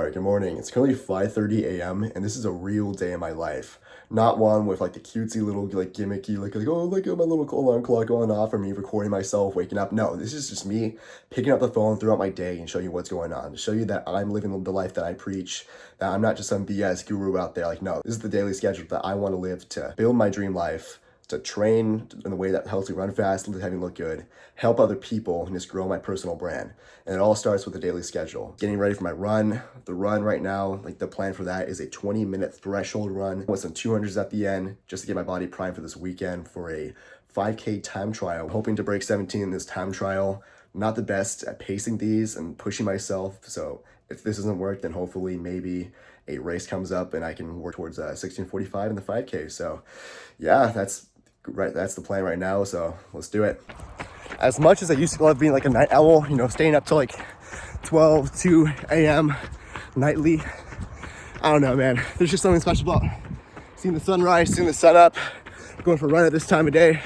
Alright, good morning. It's currently 5:30 a.m. and this is a real day in my life. Not one with like the cutesy little like gimmicky like oh look at my little alarm clock going off or me recording myself waking up. No, this is just me picking up the phone throughout my day and show you what's going on. To show you that I'm living the life that I preach, that I'm not just some BS guru out there. Like no, this is the daily schedule that I want to live to build my dream life, to train in a way that helps me run fast, have me look good, help other people, and just grow my personal brand. And it all starts with a daily schedule. Getting ready for my run. The run right now, like the plan for that is a 20-minute threshold run with some 200s at the end, just to get my body primed for this weekend for a 5K time trial. Hoping to break 17 in this time trial. Not the best at pacing these and pushing myself. So if this doesn't work, then hopefully maybe a race comes up and I can work towards 16:45 in the 5K. So yeah, that's the plan right now, so let's do it. As much as I used to love being like a night owl, staying up till like 2 a.m. nightly, I don't know, man. There's just something special about seeing the sunrise, seeing the sun up, going for a run at this time of day,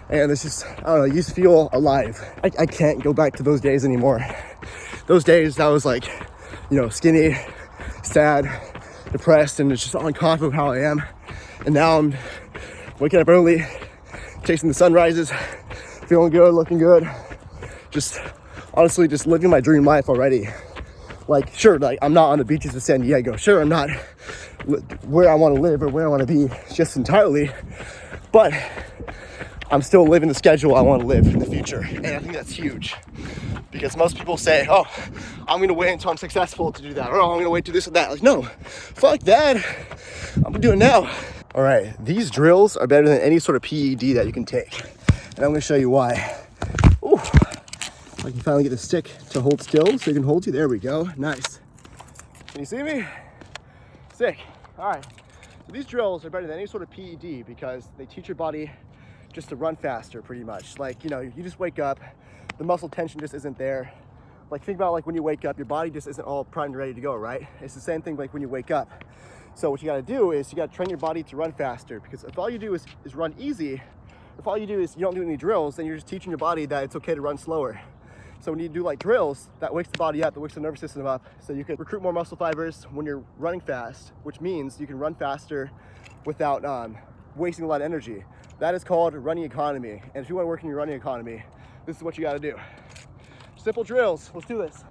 and it's just, I don't know, you just feel alive. I can't go back to those days anymore. Those days I was like, skinny, sad, depressed, and it's just unconfident of how I am. And now I'm waking up early, chasing the sunrises, feeling good, looking good. Just honestly, just living my dream life already. Like, sure, like I'm not on the beaches of San Diego. Sure, I'm not where I want to live or where I want to be just entirely, but I'm still living the schedule I want to live in the future. And I think that's huge because most people say, oh, I'm going to wait until I'm successful to do that. Or oh, I'm going to wait to this or that. Like, no, fuck that. I'm going to do it now. All right, these drills are better than any sort of PED that you can take. And I'm gonna show you why. Ooh, I can finally get the stick to hold still so it can hold you. There we go, nice. Can you see me? Sick, all right. So these drills are better than any sort of PED because they teach your body just to run faster pretty much. Like, you just wake up, the muscle tension just isn't there. Like think about like when you wake up, your body just isn't all primed and ready to go, right? It's the same thing like when you wake up. So what you gotta do is you gotta train your body to run faster, because if all you do is run easy, if all you do is you don't do any drills, then you're just teaching your body that it's okay to run slower. So when you do like drills, that wakes the body up, that wakes the nervous system up, so you can recruit more muscle fibers when you're running fast, which means you can run faster without wasting a lot of energy. That is called running economy. And if you wanna work in your running economy, this is what you gotta do. Simple drills, let's do this.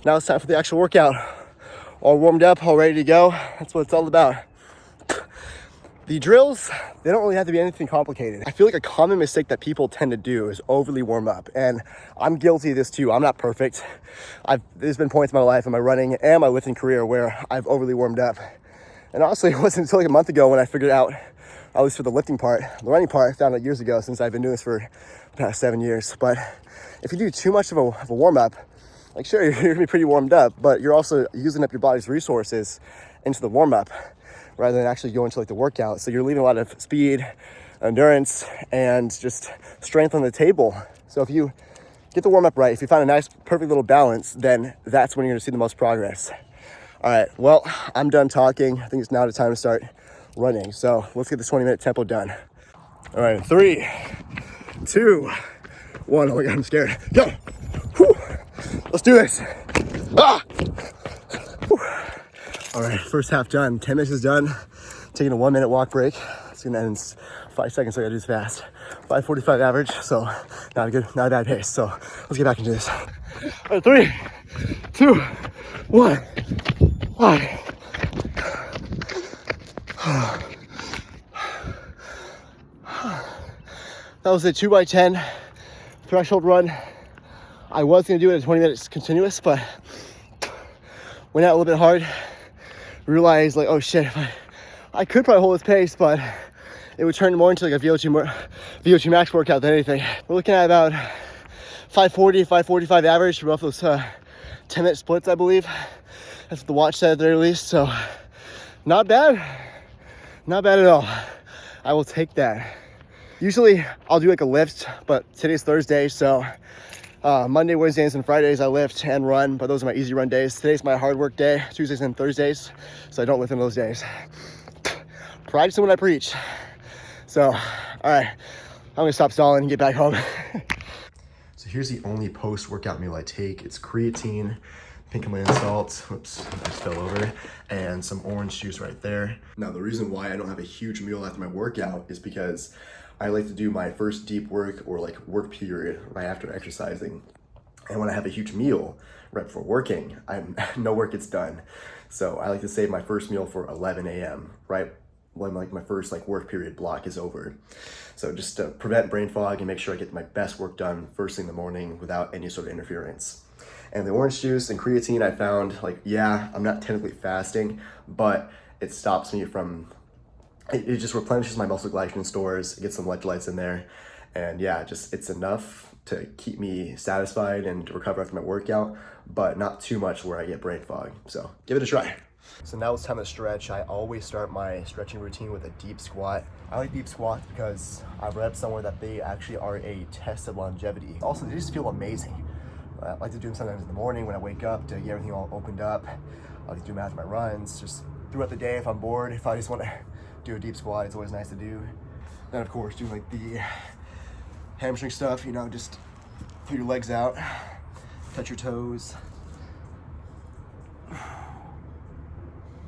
Now it's time for the actual workout. All warmed up, all ready to go. That's what it's all about. The drills, they don't really have to be anything complicated. I feel like a common mistake that people tend to do is overly warm up. And I'm guilty of this too. I'm not perfect. There's been points in my life in my running and my lifting career where I've overly warmed up. And honestly, it wasn't until like a month ago when I figured out, at least for the lifting part, the running part, I found out years ago since I've been doing this for the past 7 years. But if you do too much of a warm up, like sure, you're gonna be pretty warmed up, but you're also using up your body's resources into the warm up rather than actually going to like the workout. So you're leaving a lot of speed, endurance, and just strength on the table. So if you get the warm up right, if you find a nice, perfect little balance, then that's when you're gonna see the most progress. All right, well, I'm done talking. I think it's now the time to start running. So let's get this 20-minute tempo done. All right, 3, 2, 1. Oh my God, I'm scared. Go. Whew. Let's do this. Ah! Whew. All right, first half done. 10 minutes is done. Taking a 1-minute walk break. It's gonna end in 5 seconds, so I gotta do this fast. 5:45 average, so not a bad pace. So let's get back into this. All right, 3, 2, 1. Why? That was a 2x10 threshold run. I was gonna do it at 20 minutes continuous, but went out a little bit hard. Realized like, oh shit, I could probably hold this pace, but it would turn more into like a VO2 max workout than anything. We're looking at about 540, 545 average for both those 10-minute splits, I believe. That's what the watch said at the very least. So not bad. Not bad at all. I will take that. Usually I'll do like a lift, but today's Thursday, so Monday, Wednesdays, and Fridays I lift and run, but those are my easy run days. Today's my hard work day, Tuesdays and Thursdays, so I don't lift on those days. Practicing what I preach. So, all right, I'm gonna stop stalling and get back home. So here's the only post-workout meal I take. It's creatine, pink Himalayan salt, whoops, I just fell over, and some orange juice right there. Now, the reason why I don't have a huge meal after my workout is because I like to do my first deep work or like work period right after exercising. And when I have a huge meal right before working, no work gets done. So I like to save my first meal for 11 a.m., right when like my first like work period block is over. So just to prevent brain fog and make sure I get my best work done first thing in the morning without any sort of interference. And the orange juice and creatine I found, like, yeah, I'm not technically fasting, but it stops me from, it just replenishes my muscle glycogen stores, it gets some electrolytes in there. And yeah, just it's enough to keep me satisfied and to recover after my workout, but not too much where I get brain fog. So give it a try. So now it's time to stretch. I always start my stretching routine with a deep squat. I like deep squats because I've read somewhere that they actually are a test of longevity. Also, they just feel amazing. I like to do them sometimes in the morning when I wake up to get everything all opened up. I like to do them after my runs, just throughout the day if I'm bored. If I just want to do a deep squat, it's always nice to do. Then of course, doing like the hamstring stuff, you know, just put your legs out, touch your toes.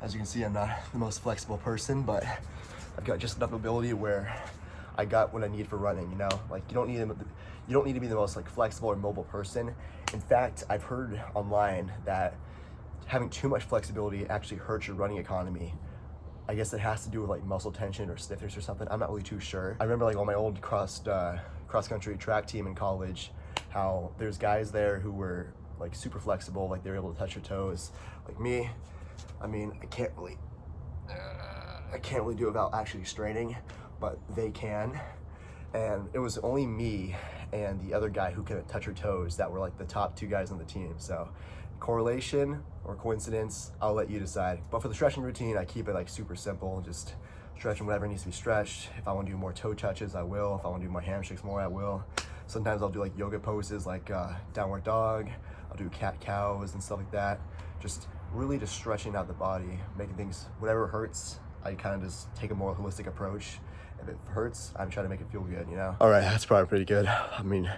As you can see, I'm not the most flexible person, but I've got just enough mobility where I got what I need for running, you know? Like you don't need to be the most like flexible or mobile person. In fact, I've heard online that having too much flexibility actually hurts your running economy. I guess it has to do with like muscle tension or stiffness or something. I'm not really too sure. I remember like on my old cross country track team in college, how there's guys there who were like super flexible, like they were able to touch your toes. Like me, I mean, I can't really do it without actually straining, but they can. And it was only me and the other guy who couldn't touch her toes that were like the top two guys on the team. So correlation or coincidence, I'll let you decide. But for the stretching routine, I keep it like super simple, just stretching whatever needs to be stretched. If I want to do more toe touches, I will. If I want to do my hamstrings more, I will. Sometimes I'll do like yoga poses like downward dog. I'll do cat cows and stuff like that. Just really just stretching out the body, making things, whatever hurts, I kind of just take a more holistic approach. If it hurts, I'm trying to make it feel good, you know? All right, that's probably pretty good. I mean,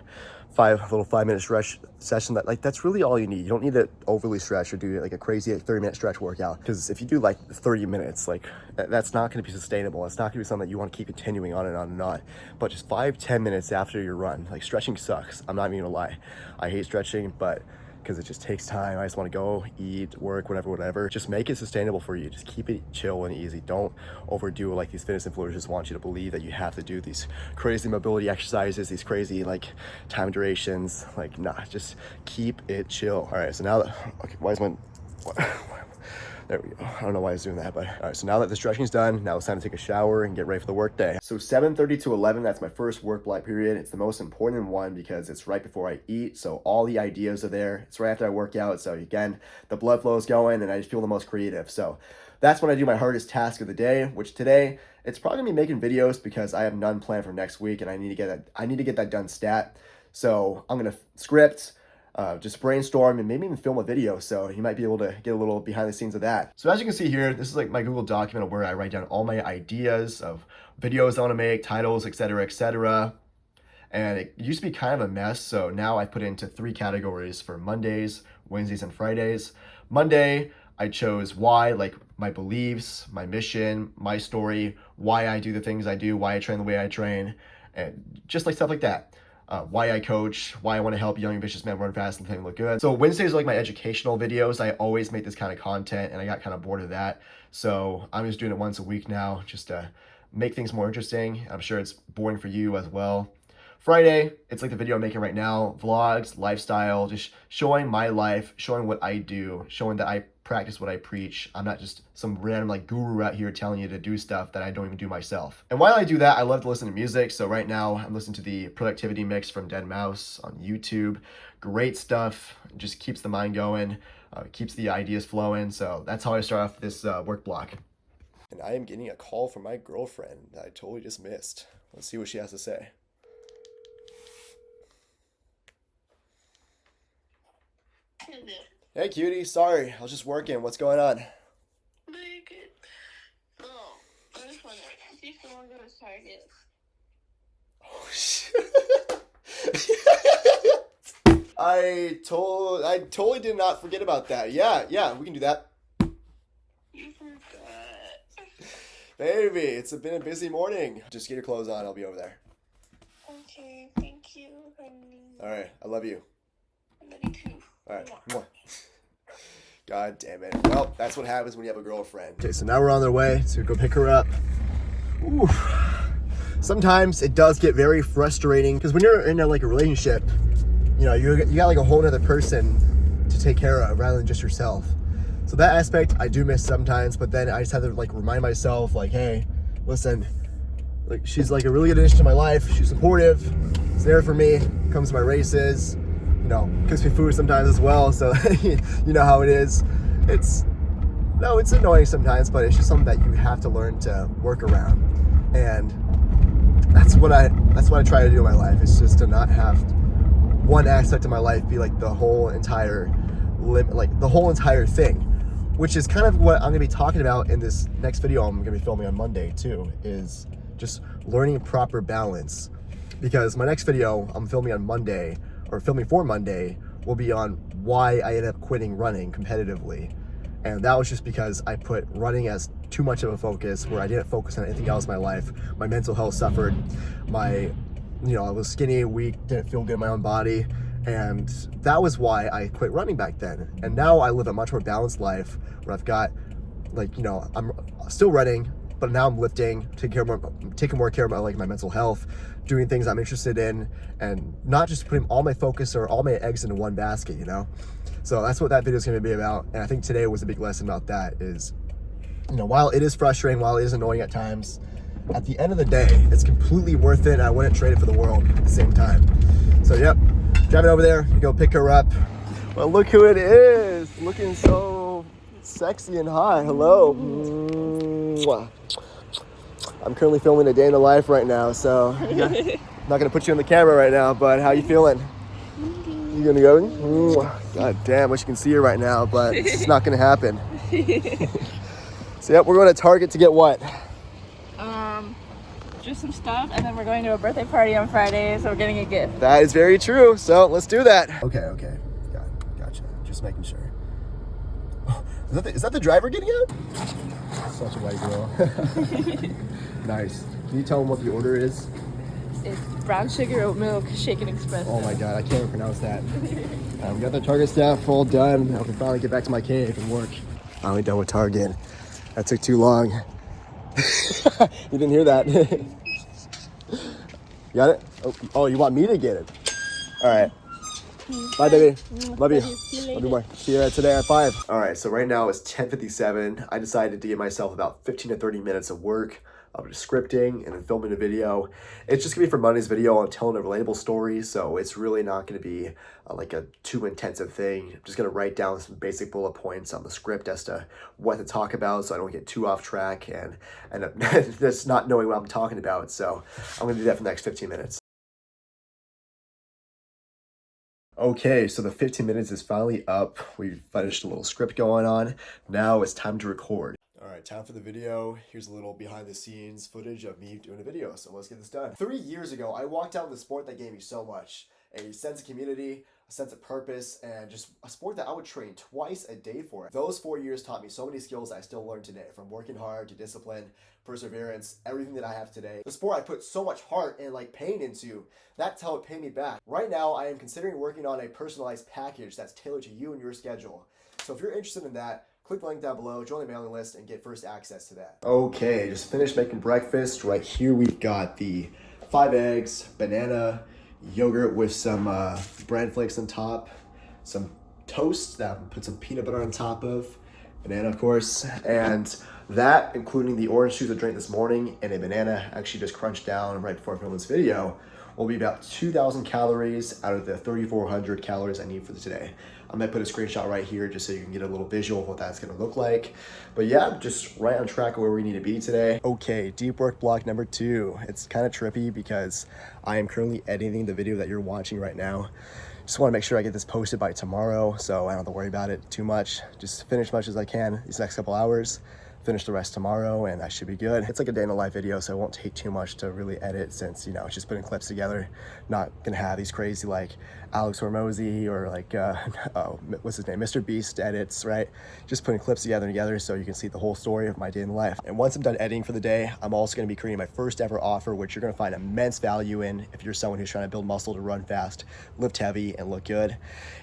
5-minute stretch session, that's really all you need. You don't need to overly stretch or do like a crazy 30-minute stretch workout. Because if you do like 30 minutes, like that's not gonna be sustainable. It's not gonna be something that you wanna keep continuing on and on and on. But just 5-10 minutes after your run, like stretching sucks. I'm not even gonna lie. I hate stretching, but because it just takes time. I just want to go eat, work, whatever. Just make it sustainable for you. Just keep it chill and easy. Don't overdo it like these fitness influencers want you to believe that you have to do these crazy mobility exercises, these crazy like time durations. Like, nah, just keep it chill. All right, so now that, okay, why is my, there we go. I don't know why I was doing that, but all right, so now that the stretching is done, now it's time to take a shower and get ready for the work day. So 7:30 to 11, that's my first work block period. It's the most important one because it's right before I eat, so all the ideas are there. It's right after I work out, so again, the blood flow is going and I just feel the most creative. So that's when I do my hardest task of the day, which today, it's probably gonna be making videos because I have none planned for next week and I need to get that done stat. So I'm gonna script, just brainstorm and maybe even film a video, so you might be able to get a little behind the scenes of that. So as you can see here, this is like my Google document where I write down all my ideas of videos I want to make, titles, etc. And it used to be kind of a mess, so now I put it into 3 categories for Mondays, Wednesdays, and Fridays. Monday, I chose why, like my beliefs, my mission, my story, why I do the things I do, why I train the way I train, and just like stuff like that. Why I coach, why I want to help young ambitious men run fast and think look good. So Wednesdays are like my educational videos. I always make this kind of content and I got kind of bored of that. So I'm just doing it once a week now just to make things more interesting. I'm sure it's boring for you as well. Friday, it's like the video I'm making right now, vlogs, lifestyle, just showing my life, showing what I do, showing that I practice what I preach. I'm not just some random like guru out here telling you to do stuff that I don't even do myself. And while I do that, I love to listen to music. So right now I'm listening to the Productivity Mix from deadmau5 on YouTube. Great stuff. It just keeps the mind going, keeps the ideas flowing. So that's how I start off this work block. And I am getting a call from my girlfriend that I totally just missed. Let's see what she has to say. Hey, cutie. Sorry, I was just working. What's going on? Very good. Oh, I just wondering, do you still want to go to Target? Oh, shit. I totally did not forget about that. Yeah, we can do that. You forgot. Baby, it's been a busy morning. Just get your clothes on. I'll be over there. Okay, thank you, honey. All right, I love you. I love you too. All right. Mwah. God damn it. Well, that's what happens when you have a girlfriend. Okay, so now we're on their way to go pick her up. Ooh. Sometimes it does get very frustrating because when you're in a relationship, you know, you got like a whole other person to take care of rather than just yourself. So that aspect I do miss sometimes, but then I just have to like remind myself like, hey, listen, like she's like a really good addition to my life. She's supportive. She's there for me. Comes to my races. You know, cooks me food sometimes as well. So you know how it is. It's annoying sometimes, but it's just something that you have to learn to work around. And that's what I try to do in my life. It's just to not have one aspect of my life be like the whole entire thing, which is kind of what I'm gonna be talking about in this next video I'm gonna be filming on Monday too, is just learning proper balance. Because my next video I'm filming on Monday, or filming for Monday, will be on why I ended up quitting running competitively. And that was just because I put running as too much of a focus, where I didn't focus on anything else in my life. My mental health suffered. I was skinny, weak, didn't feel good in my own body. And that was why I quit running back then. And now I live a much more balanced life where I've got I'm still running, but now I'm lifting, taking more care of my mental health, doing things I'm interested in, and not just putting all my focus or all my eggs into one basket, you know? So that's what that video is going to be about. And I think today was a big lesson about that is, while it is frustrating, while it is annoying at times, at the end of the day, it's completely worth it. And I wouldn't trade it for the world at the same time. So yep, driving over there, go pick her up. Well, look who it is, looking so sexy and hot. Hello. Mwah. I'm currently filming a day in the life right now, so I'm not gonna put you on the camera right now, but how you feeling? You gonna go? God damn, wish you can see her right now, but it's not gonna happen. So yep, we're going to Target to get what? Just some stuff, and then we're going to a birthday party on Friday, so we're getting a gift. That is very true, so let's do that. Okay. Gotcha. Just making sure. Oh, is that the driver getting out? Such a white girl. Nice. Can you tell them what the order is? It's brown sugar oat milk shaken espresso. Oh my god, I can't even pronounce that. We got the Target staff all done. I can finally get back to my cave and work. Finally done with Target. That took too long. You didn't hear that. You got it? Oh, you want me to get it? All right. Bye, baby. Love you. Love you more. See you today at 5. All right, so right now it's 10:57. I decided to give myself about 15 to 30 minutes of work of just scripting and then filming a video. It's just gonna be for Monday's video on telling a relatable story, so it's really not gonna be like a too intensive thing. I'm just gonna write down some basic bullet points on the script as to what to talk about so I don't get too off track and end up just not knowing what I'm talking about. So I'm gonna do that for the next 15 minutes. Okay, so the 15 minutes is finally up. We finished a little script going on. Now it's time to record. All right, time for the video. Here's a little behind the scenes footage of me doing a video, so let's get this done. 3 years ago, I walked out in the sport that gave me so much. A sense of community, a sense of purpose, and just a sport that I would train twice a day for. Those 4 years taught me so many skills I still learn today, from working hard to discipline, perseverance, everything that I have today. The sport I put so much heart and pain into, that's how it paid me back. Right now, I am considering working on a personalized package that's tailored to you and your schedule. So if you're interested in that, click the link down below, join the mailing list, and get first access to that. Okay, just finished making breakfast. Right here we've got the 5 eggs, banana, yogurt with some bran flakes on top, some toast that I put some peanut butter on top of, banana, of course, and that, including the orange juice I drank this morning and a banana actually just crunched down right before I filmed this video, will be about 2,000 calories out of the 3,400 calories I need for today. I might put a screenshot right here just so you can get a little visual of what that's gonna look like. But yeah, just right on track of where we need to be today. Okay, deep work block number 2. It's kind of trippy because I am currently editing the video that you're watching right now. Just want to make sure I get this posted by tomorrow, so I don't have to worry about it too much. Just finish as much as I can these next couple hours, finish the rest tomorrow, and I should be good. It's like a day in the life video, so it won't take too much to really edit since, you know, it's just putting clips together. Not gonna have these crazy like Alex Hormozy or like, what's his name, Mr. Beast edits, right? Just putting clips together so you can see the whole story of my day in the life. And once I'm done editing for the day, I'm also gonna be creating my first ever offer, which you're gonna find immense value in if you're someone who's trying to build muscle to run fast, lift heavy, and look good.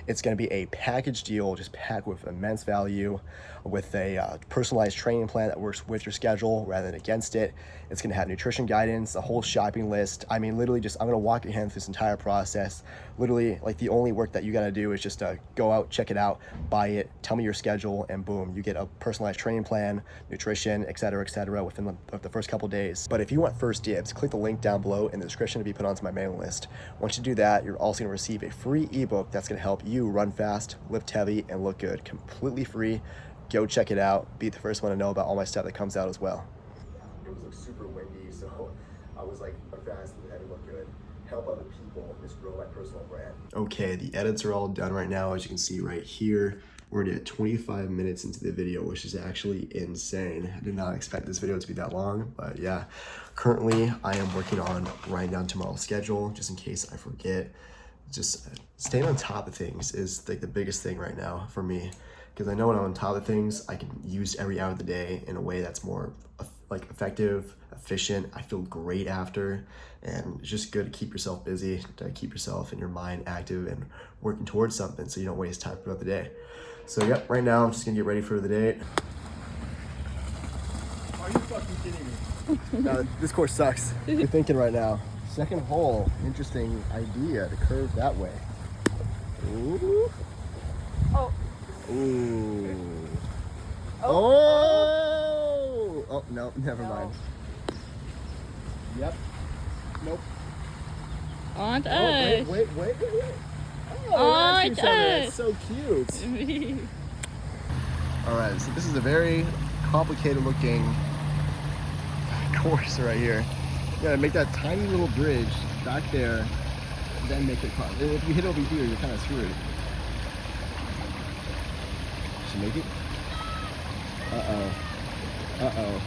It's gonna be a package deal, just packed with immense value, with a personalized training plan that works with your schedule rather than against it. It's gonna have nutrition guidance, a whole shopping list. I mean, literally just, I'm gonna walk your hand through this entire process. Literally, like the only work that you gotta do is just go out, check it out, buy it, tell me your schedule, and boom, you get a personalized training plan, nutrition, etc., within the first couple days. But if you want first dibs, click the link down below in the description to be put onto my mailing list. Once you do that, you're also gonna receive a free ebook that's gonna help you run fast, lift heavy, and look good, completely free. Go check it out. Be the first one to know about all my stuff that comes out as well. It was like super windy, so I was like, I'm fast and heavy, look good. Help other people, just grow my personal brand. Okay, the edits are all done right now, as you can see right here. We're already at 25 minutes into the video, which is actually insane. I did not expect this video to be that long, but yeah. Currently, I am working on writing down tomorrow's schedule, just in case I forget. Just staying on top of things is like the biggest thing right now for me. Because I know when I'm on top of things, I can use every hour of the day in a way that's more like effective, efficient. I feel great after, and it's just good to keep yourself busy, to keep yourself and your mind active and working towards something so you don't waste time throughout the day. So yep, right now I'm just gonna get ready for the day. Are you fucking kidding me? No, this course sucks. You're thinking right now. Second hole, interesting idea to curve that way. Ooh. Oh. Ooh. Oh! Oh, no, never mind. Yep. Nope. On to Oh, us. wait. Oh, On that's to us. It's so cute. All right, so this is a very complicated looking course right here. You gotta make that tiny little bridge back there, and then make it cross. If you hit over here, you're kind of screwed. Should make it? Uh-oh.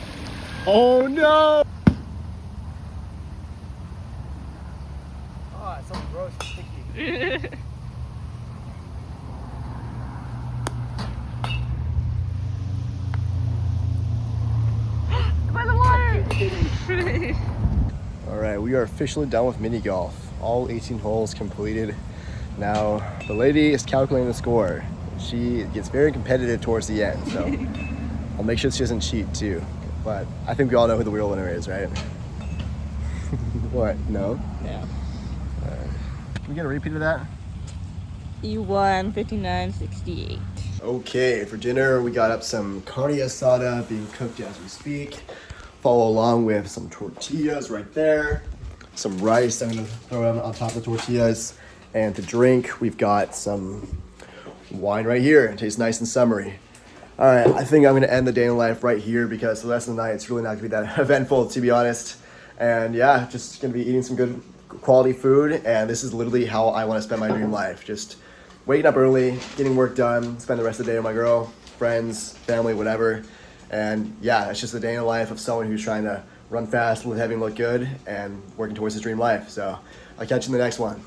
Oh no! Oh, it's so gross and sticky. By the water! All right, we are officially done with mini golf. All 18 holes completed. Now, the lady is calculating the score. She gets very competitive towards the end, so I'll make sure she doesn't cheat too. But I think we all know who the real winner is, right? What? No? Yeah. Can we get a repeat of that? You won 59.68. Okay, for dinner we got up some carne asada being cooked as we speak. Follow along with some tortillas right there. Some rice I'm gonna throw on top of the tortillas. And to drink, we've got some wine right here. It tastes nice and summery. All right, I think I'm gonna end the day in life right here because the rest of the night it's really not gonna be that eventful, to be honest. And yeah, just gonna be eating some good quality food, and this is literally how I wanna spend my dream life. Just waking up early, getting work done, spend the rest of the day with my girl, friends, family, whatever. And yeah, it's just the day in the life of someone who's trying to run fast, live heavy, and look good, and working towards his dream life. So I'll catch you in the next one.